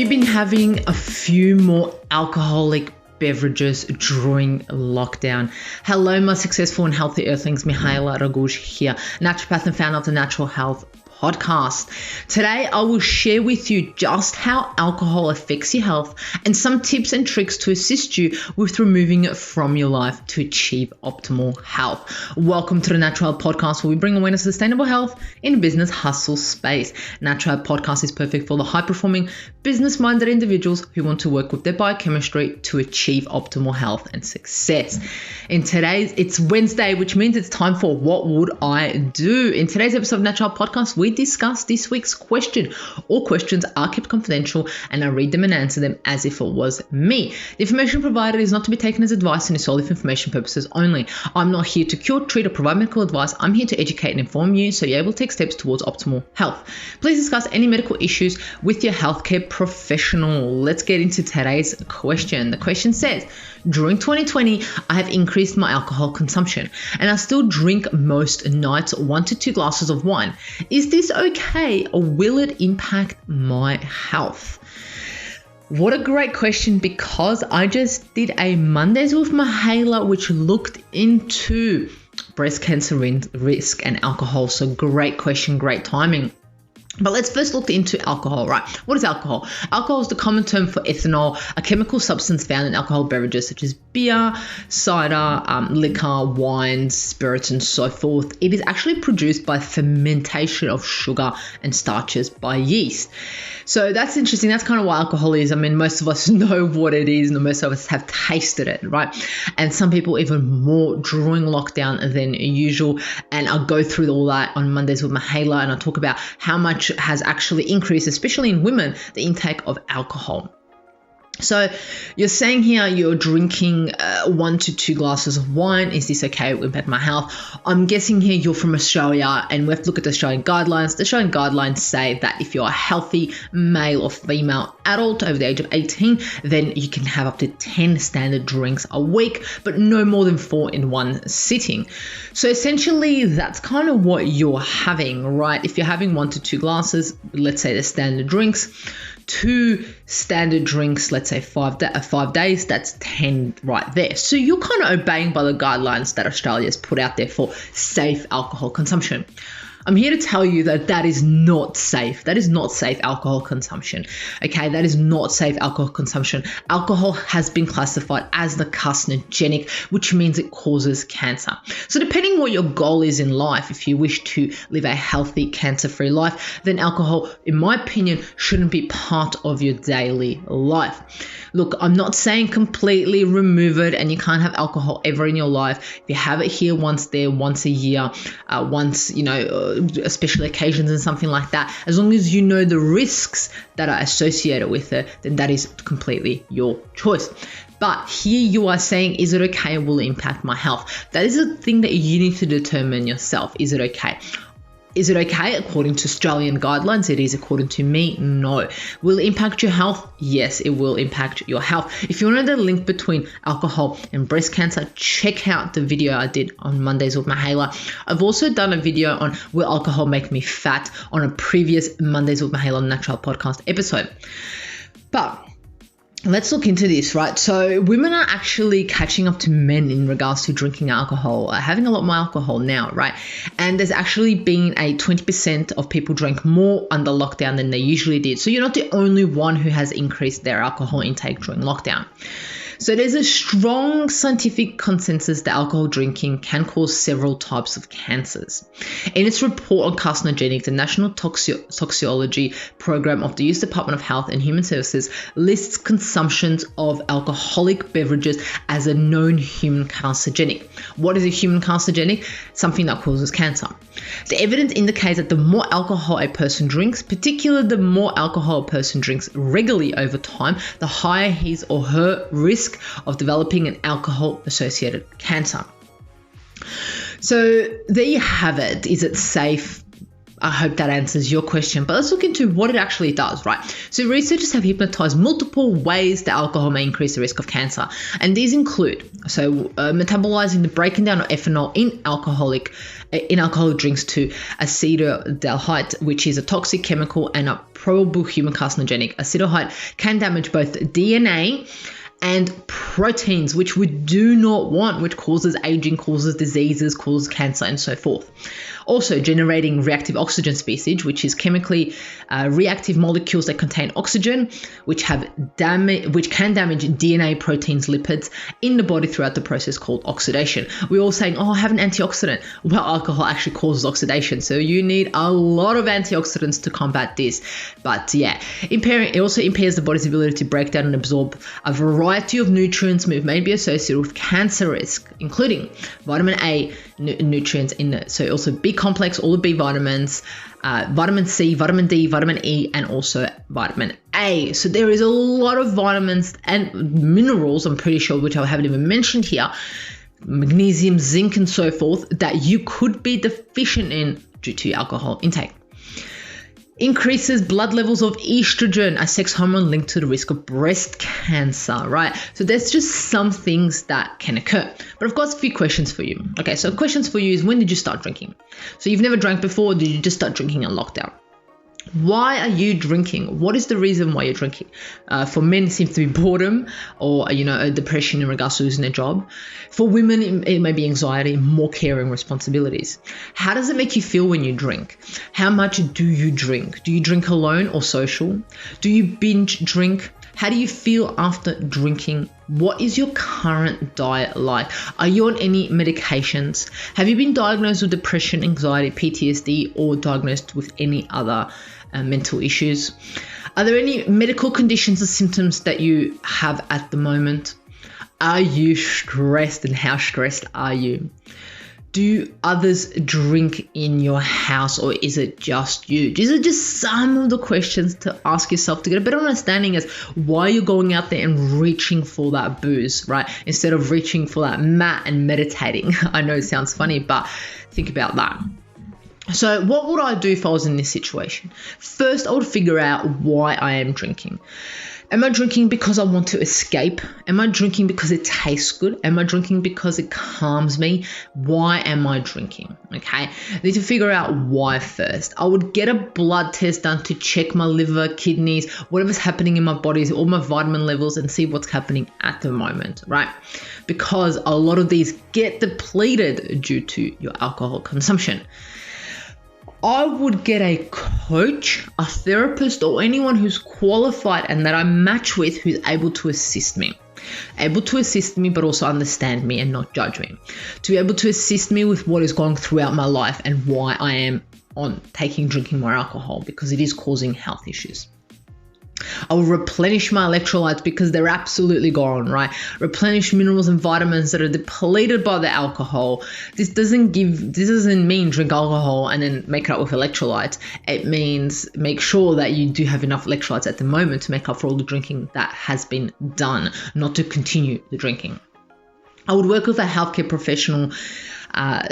you been having a few more alcoholic beverages during lockdown? Hello, my successful and healthy earthlings. Mihaela Ragush here, naturopath and founder of the Natural Health Podcast. Today, I will share with you just how alcohol affects your health and some tips and tricks to assist you with removing it from your life to achieve optimal health. Welcome to the Natural Health Podcast, where we bring awareness to sustainable health in business hustle space. Natural Health Podcast is perfect for the high-performing, business-minded individuals who want to work with their biochemistry to achieve optimal health and success. It's Wednesday, which means it's time for What Would I Do? In today's episode of Natural Health Podcast, we discuss this week's question. All questions are kept confidential and I read them and answer them as if it was me. The information provided is not to be taken as advice and is solely for information purposes only. I'm not here to cure, treat, or provide medical advice. I'm here to educate and inform you so you're able to take steps towards optimal health. Please discuss any medical issues with your healthcare professional. Let's get into today's question. The question says, during 2020, I have increased my alcohol consumption and I still drink most nights 1 to 2 glasses of wine. Is this okay or will it impact my health? What a great question, because I just did a Mondays with Mihaela which looked into breast cancer risk and alcohol. So great question, great timing. But let's first look into alcohol, right? What is alcohol? Alcohol is the common term for ethanol, a chemical substance found in alcohol beverages such as beer, cider, liquor, wines, spirits, and so forth. It is actually produced by fermentation of sugar and starches by yeast. So that's interesting. That's kind of what alcohol is. I mean, most of us know what it is and most of us have tasted it, right? And some people even more during lockdown than usual. And I'll go through all that on Mondays with Mihaela and I'll talk about how much has actually increased, especially in women, the intake of alcohol. So you're saying here you're drinking 1 to 2 glasses of wine. Is this okay? It will impact my health. I'm guessing here you're from Australia and we have to look at the Australian guidelines. The Australian guidelines say that if you're a healthy male or female adult over the age of 18, then you can have up to 10 standard drinks a week, but no more than 4 in one sitting. So essentially that's kind of what you're having, right? If you're having 1 to 2 glasses, let's say the standard drinks, 2 standard drinks, let's say 5 days, that's 10 right there. So you're kind of obeying by the guidelines that Australia has put out there for safe alcohol consumption. I'm here to tell you that that is not safe. That is not safe alcohol consumption. Okay, that is not safe alcohol consumption. Alcohol has been classified as the carcinogenic, which means it causes cancer. So depending what your goal is in life, if you wish to live a healthy, cancer-free life, then alcohol, in my opinion, shouldn't be part of your daily life. Look, I'm not saying completely remove it and you can't have alcohol ever in your life. If you have it here once there, once a year, once, special occasions and something like that, as long as you know the risks that are associated with it, then that is completely your choice. But here you are saying, is it okay? Will it impact my health? That is a thing that you need to determine yourself. Is it okay? Is it okay? According to Australian guidelines, it is. According to me, no. Will it impact your health? Yes, it will impact your health. If you want to know the link between alcohol and breast cancer, check out the video I did on Mondays with Mihaela. I've also done a video on will alcohol make me fat on a previous Mondays with Mihaela Natural Podcast episode. But let's look into this, right? So women are actually catching up to men in regards to drinking alcohol, having a lot more alcohol now, right? And there's actually been a 20% of people drank more under lockdown than they usually did. So you're not the only one who has increased their alcohol intake during lockdown. So there's a strong scientific consensus that alcohol drinking can cause several types of cancers. In its report on carcinogenics, the National Toxicology Program of the US Department of Health and Human Services lists consumptions of alcoholic beverages as a known human carcinogenic. What is a human carcinogenic? Something that causes cancer. The evidence indicates that the more alcohol a person drinks, particularly the more alcohol a person drinks regularly over time, the higher his or her risk of developing an alcohol-associated cancer. So there you have it. Is it safe? I hope that answers your question, but let's look into what it actually does, right? So researchers have hypnotized multiple ways that alcohol may increase the risk of cancer. And these include, metabolizing the breaking down of ethanol in alcoholic drinks to acetaldehyde, which is a toxic chemical and a probable human carcinogenic. Acetaldehyde can damage both DNA and proteins, which we do not want, which causes aging, causes diseases, causes cancer, and so forth. Also, generating reactive oxygen species, which is chemically reactive molecules that contain oxygen, which can damage DNA, proteins, lipids in the body throughout the process called oxidation. We're all saying, oh, I have an antioxidant. Well, alcohol actually causes oxidation, so you need a lot of antioxidants to combat this. But yeah, it also impairs the body's ability to break down and absorb a variety of nutrients may be associated with cancer risk, including vitamin A nutrients so also B complex, all the B vitamins, vitamin C, vitamin D, vitamin E, and also vitamin A. So there is a lot of vitamins and minerals, I'm pretty sure, which I haven't even mentioned here, magnesium, zinc, and so forth, that you could be deficient in due to alcohol intake. Increases blood levels of estrogen, a sex hormone linked to the risk of breast cancer, right? So there's just some things that can occur. But I've got a few questions for you. Okay, so questions for you is, when did you start drinking? So you've never drank before, or did you just start drinking in lockdown? Why are you drinking? What is the reason why you're drinking? For men, it seems to be boredom or, a depression in regards to losing their job. For women, it may be anxiety, more caring responsibilities. How does it make you feel when you drink? How much do you drink? Do you drink alone or social? Do you binge drink? How do you feel after drinking? What is your current diet like? Are you on any medications? Have you been diagnosed with depression, anxiety, PTSD, or diagnosed with any other mental issues? Are there any medical conditions or symptoms that you have at the moment? Are you stressed, and how stressed are you? Do others drink in your house, or is it just you? These are just some of the questions to ask yourself to get a better understanding as why you're going out there and reaching for that booze, right? Instead of reaching for that mat and meditating. I know it sounds funny, but think about that. So what would I do if I was in this situation? First, I would figure out why I am drinking. Am I drinking because I want to escape? Am I drinking because it tastes good? Am I drinking because it calms me? Why am I drinking? Okay, I need to figure out why first. I would get a blood test done to check my liver, kidneys, whatever's happening in my body, all my vitamin levels, and see what's happening at the moment, right? Because a lot of these get depleted due to your alcohol consumption. I would get a coach, a therapist, or anyone who's qualified and that I match with, who's able to assist me. But also understand me and not judge me. To be able to assist me with what is going throughout my life and why I am drinking more alcohol, because it is causing health issues. I will replenish my electrolytes because they're absolutely gone, right? Replenish minerals and vitamins that are depleted by the alcohol. This doesn't mean drink alcohol and then make it up with electrolytes. It means make sure that you do have enough electrolytes at the moment to make up for all the drinking that has been done, not to continue the drinking. I would work with a healthcare professional.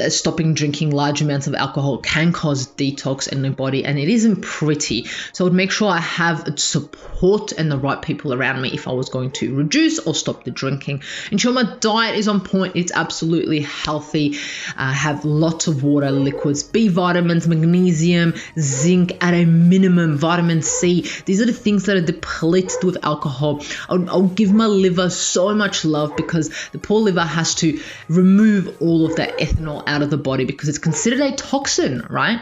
Stopping drinking large amounts of alcohol can cause detox in the body, and it isn't pretty. So I would make sure I have support and the right people around me if I was going to reduce or stop the drinking. Ensure my diet is on point. It's absolutely healthy. Have lots of water, liquids, B vitamins, magnesium, zinc at a minimum, vitamin C. These are the things that are depleted with alcohol. I'll give my liver so much love, because the poor liver has to remove all of that ethanol out of the body because it's considered a toxin, right?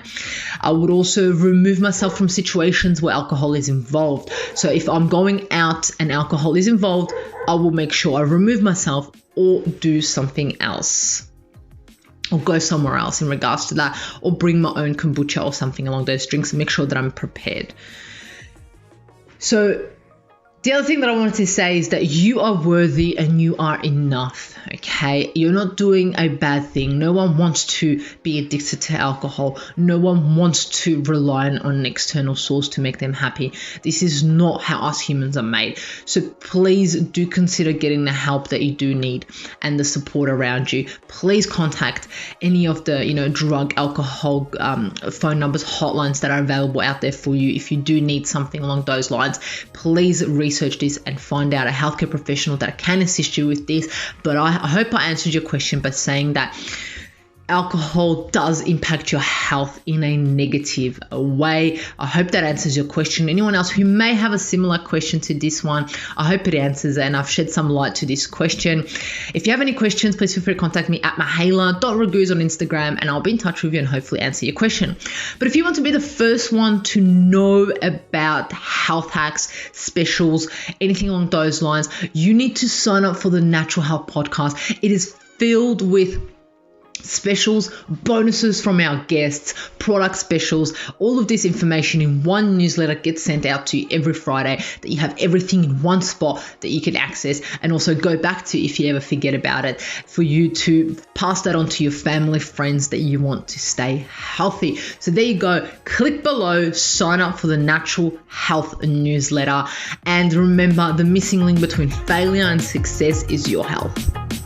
I would also remove myself from situations where alcohol is involved. So if I'm going out and alcohol is involved, I will make sure I remove myself or do something else, or go somewhere else in regards to that, or bring my own kombucha or something along those drinks and make sure that I'm prepared. So The other thing that I wanted to say is that you are worthy and you are enough, okay? You're not doing a bad thing. No one wants to be addicted to alcohol. No one wants to rely on an external source to make them happy. This is not how us humans are made. So please do consider getting the help that you do need and the support around you. Please contact any of the, drug, alcohol, phone numbers, hotlines that are available out there for you. If you do need something along those lines, please research this and find out a healthcare professional that can assist you with this. But I hope I answered your question by saying that alcohol does impact your health in a negative way. I hope that answers your question. Anyone else who may have a similar question to this one, I hope it answers and I've shed some light to this question. If you have any questions, please feel free to contact me at mahala.raguz on Instagram and I'll be in touch with you and hopefully answer your question. But if you want to be the first one to know about health hacks, specials, anything along those lines, you need to sign up for the Natural Health Podcast. It is filled with specials, bonuses from our guests, product specials, all of this information in one newsletter gets sent out to you every Friday, that you have everything in one spot that you can access and also go back to if you ever forget about it, for you to pass that on to your family, friends that you want to stay healthy. So there you go. Click below, sign up for the Natural Health newsletter, and remember, the missing link between failure and success is your health.